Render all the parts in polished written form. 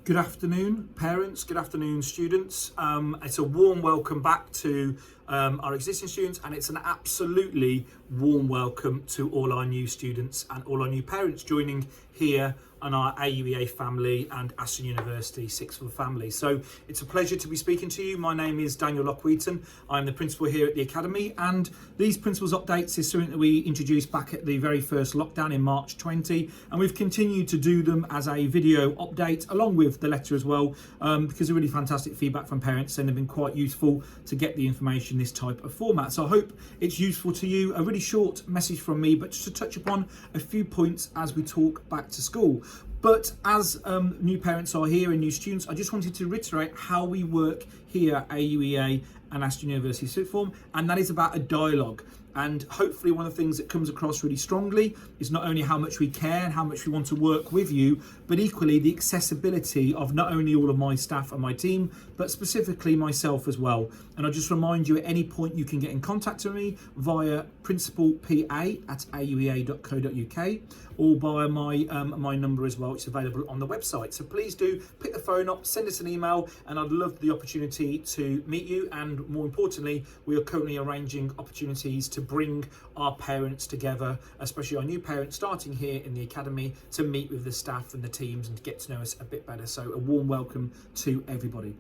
Good afternoon, parents. Good afternoon, students. It's a warm welcome back to our existing students, and it's an absolutely warm welcome to all our new students and all our new parents joining here on our AUEA family and Aston University Sixth Form family. So it's a pleasure to be speaking to you. My name is Daniel Locke-Wheaton. I'm the principal here at the Academy, and these principals updates is something that we introduced back at the very first lockdown in March 20, and we've continued to do them as a video update along with the letter as well, because of really fantastic feedback from parents, and they've been quite useful to get the information in this type of format. So I hope it's useful to you. A really short message from me, but just to touch upon a few points as we talk back to school. But as new parents are here and new students, I just wanted to reiterate how we work here at AUEA and Aston University Sixth Form, and that is about a dialogue. And hopefully one of the things that comes across really strongly is not only how much we care and how much we want to work with you, but equally the accessibility of not only all of my staff and my team, but specifically myself as well. And I'll just remind you, at any point you can get in contact with me via principalpa@auea.co.uk or via my number as well. It's available on the website. So please do pick the phone up, send us an email, and I'd love the opportunity to meet you. And more importantly, we are currently arranging opportunities to bring our parents together, especially our new parents starting here in the Academy, to meet with the staff and the teams and to get to know us a bit better. So a warm welcome to everybody.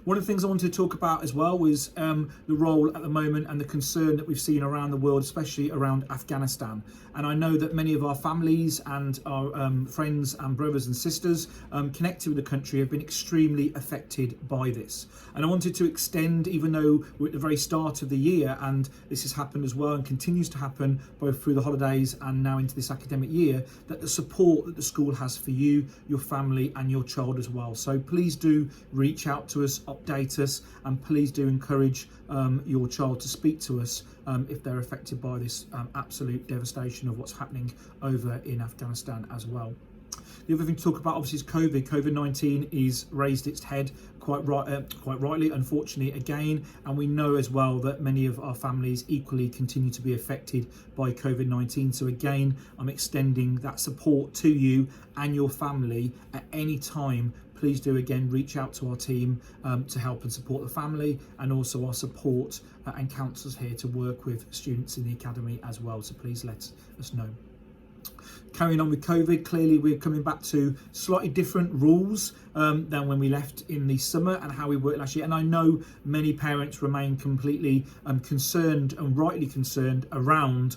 One of the things I wanted to talk about as well was the role at the moment and the concern that we've seen around the world, especially around Afghanistan. And I know that many of our families and our friends and brothers and sisters connected with the country have been extremely affected by this. And I wanted to extend, even though we're at the very start of the year, and this has happened as well and continues to happen both through the holidays and now into this academic year, that the support that the school has for you, your family and your child as well. So please do reach out to us, update us, and please do encourage your child to speak to us if they're affected by this absolute devastation of what's happening over in Afghanistan as well. The other thing to talk about obviously is COVID. COVID-19 is raised its head quite rightly, unfortunately, again, and we know as well that many of our families equally continue to be affected by COVID-19. So again, I'm extending that support to you and your family at any time. Please do again reach out to our team to help and support the family, and also our support and counsellors here to work with students in the Academy as well. So please let us know. Carrying on with COVID, clearly we're coming back to slightly different rules than when we left in the summer and how we worked last year. And I know many parents remain completely concerned, and rightly concerned, around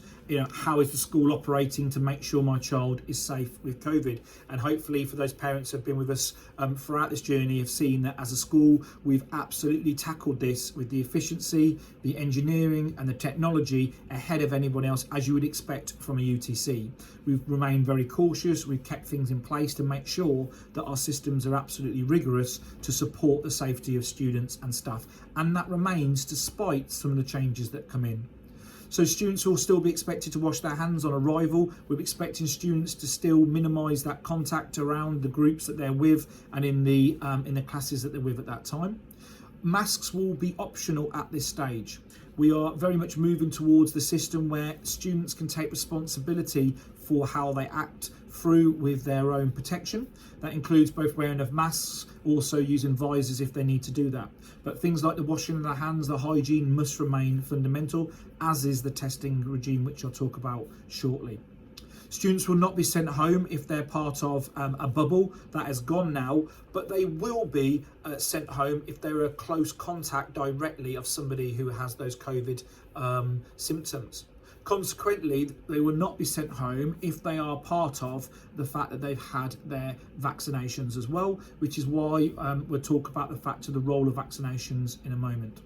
how is the school operating to make sure my child is safe with COVID. And hopefully for those parents who have been with us throughout this journey have seen that as a school we've absolutely tackled this with the efficiency, the engineering and the technology ahead of anyone else, as you would expect from a UTC. We've remained very cautious. We've kept things in place to make sure that our systems are absolutely rigorous to support the safety of students and staff, and that remains despite some of the changes that come in. So students will still be expected to wash their hands on arrival. We're expecting students to still minimise that contact around the groups that they're with and in the classes that they're with at that time. Masks will be optional at this stage. We are very much moving towards the system where students can take responsibility for how they act through with their own protection. That includes both wearing of masks, also using visors if they need to do that. But things like the washing of their hands, the hygiene must remain fundamental, as is the testing regime, which I'll talk about shortly. Students will not be sent home if they're part of a bubble. That has gone now, but they will be sent home if they're a close contact directly of somebody who has those COVID symptoms. Consequently, they will not be sent home if they are part of the fact that they've had their vaccinations as well, which is why we'll talk about the fact of the role of vaccinations in a moment.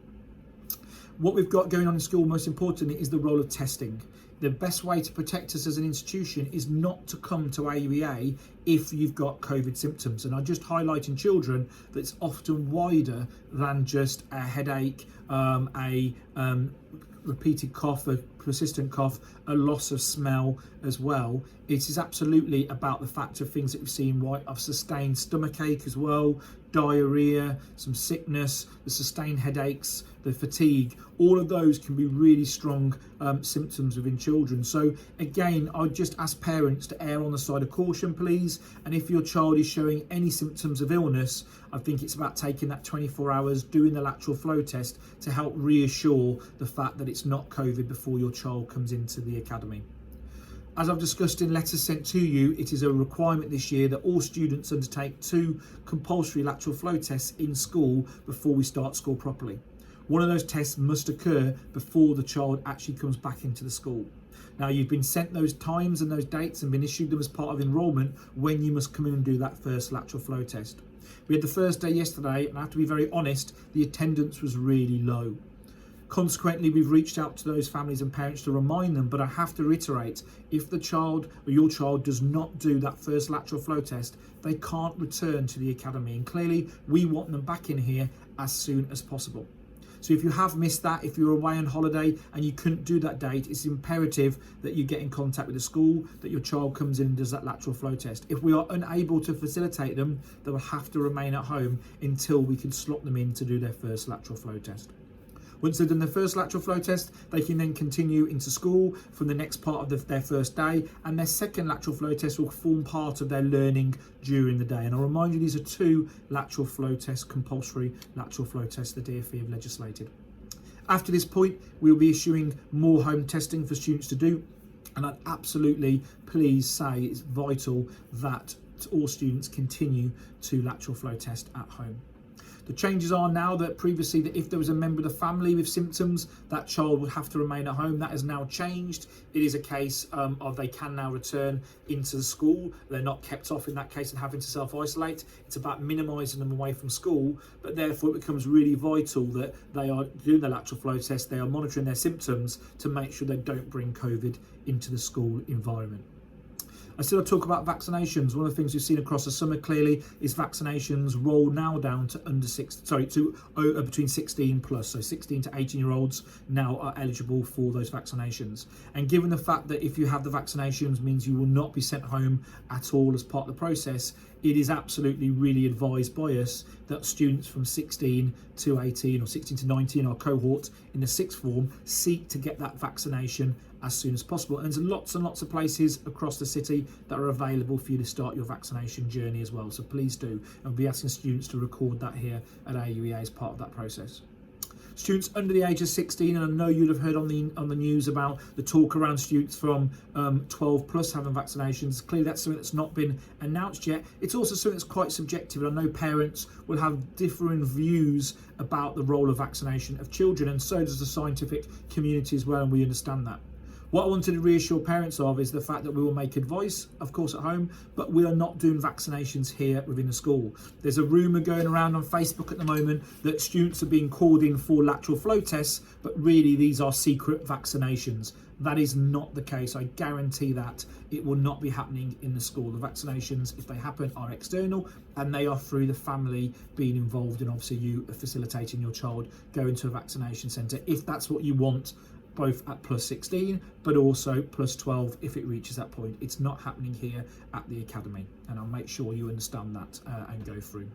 What we've got going on in school, most importantly, is the role of testing. The best way to protect us as an institution is not to come to AUEA if you've got COVID symptoms. And I just highlight in children that it's often wider than just a headache, repeated cough, a persistent cough, a loss of smell as well. It is absolutely about the fact of things that we've seen, right? I've sustained stomachache as well, diarrhea, some sickness, the sustained headaches, the fatigue. All of those can be really strong symptoms within children. So again, I just ask parents to err on the side of caution, please. And if your child is showing any symptoms of illness, I think it's about taking that 24 hours, doing the lateral flow test to help reassure the fact that it's not COVID before your child comes into the academy. As I've discussed in letters sent to you, it is a requirement this year that all students undertake 2 compulsory lateral flow tests in school before we start school properly. One of those tests must occur before the child actually comes back into the school. Now, you've been sent those times and those dates and been issued them as part of enrolment when you must come in and do that first lateral flow test. We had the first day yesterday, and I have to be very honest, the attendance was really low. Consequently, we've reached out to those families and parents to remind them, but I have to reiterate, if the child or your child does not do that first lateral flow test, they can't return to the academy. And clearly, we want them back in here as soon as possible. So if you have missed that, if you're away on holiday and you couldn't do that date, it's imperative that you get in contact with the school, that your child comes in and does that lateral flow test. If we are unable to facilitate them, they will have to remain at home until we can slot them in to do their first lateral flow test. Once they've done their first lateral flow test, they can then continue into school from the next part of their first day, and their second lateral flow test will form part of their learning during the day. And I'll remind you, these are 2 lateral flow tests, compulsory lateral flow tests the DfE have legislated. After this point, we'll be issuing more home testing for students to do, and I'd absolutely please say it's vital that all students continue to lateral flow test at home. The changes are now that previously that if there was a member of the family with symptoms, that child would have to remain at home. That has now changed. It is a case of they can now return into the school. They're not kept off in that case and having to self-isolate. It's about minimising them away from school, but therefore it becomes really vital that they are doing the lateral flow test, they are monitoring their symptoms to make sure they don't bring COVID into the school environment. I still talk about vaccinations. One of the things we've seen across the summer clearly is vaccinations roll now down to between 16 plus. So 16 to 18-year-olds now are eligible for those vaccinations. And given the fact that if you have the vaccinations means you will not be sent home at all as part of the process, it is absolutely really advised by us that students from 16 to 18 or 16 to 19, our cohort in the 6th form, seek to get that vaccination as soon as possible. And there's lots and lots of places across the city that are available for you to start your vaccination journey as well. So please do. And we'll be asking students to record that here at AUEA as part of that process. Students under the age of 16, and I know you'll have heard on the news about the talk around students from 12 plus having vaccinations. Clearly that's something that's not been announced yet. It's also something that's quite subjective, and I know parents will have differing views about the role of vaccination of children, and so does the scientific community as well, and we understand that. What I wanted to reassure parents of is the fact that we will make advice, of course, at home, but we are not doing vaccinations here within the school. There's a rumour going around on Facebook at the moment that students are being called in for lateral flow tests, but really these are secret vaccinations. That is not the case. I guarantee that it will not be happening in the school. The vaccinations, if they happen, are external, and they are through the family being involved, and obviously you facilitating your child going to a vaccination centre if that's what you want, both at plus 16 but also plus 12 if it reaches that point. It's not happening here at the academy, and I'll make sure you understand that and go through.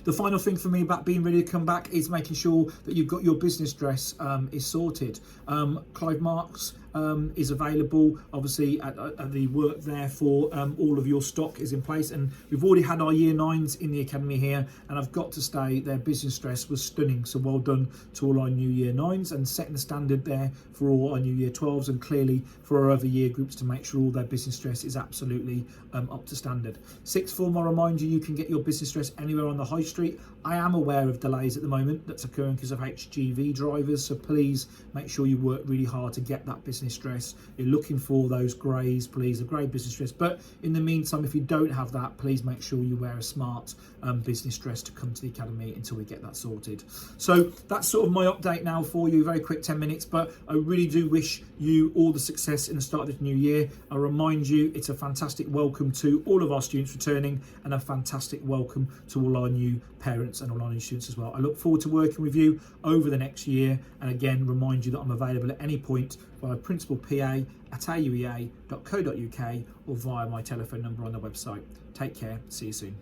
The final thing for me about being ready to come back is making sure that you've got your business dress is sorted. Clive Marks is available obviously at the work there for all of your stock is in place, and we've already had our year 9s in the academy here, and I've got to say their business dress was stunning, so well done to all our new year 9s and setting the standard there for all our new year 12s, and clearly for our other year groups to make sure all their business dress is absolutely up to standard. 6th form, I'll remind you, you can get your business dress anywhere on the high street. I am aware of delays at the moment that's occurring because of HGV drivers, so please make sure you work really hard to get that business business dress, you're looking for those greys, please, a grey business dress. But in the meantime, if you don't have that, please make sure you wear a smart business dress to come to the academy until we get that sorted. So that's sort of my update now for you, very quick 10 minutes, but I really do wish you all the success in the start of this new year. I remind you, it's a fantastic welcome to all of our students returning, and a fantastic welcome to all our new parents and all our new students as well. I look forward to working with you over the next year, and again remind you that I'm available at any point via principalpa@auea.co.uk or via my telephone number on the website. Take care, see you soon.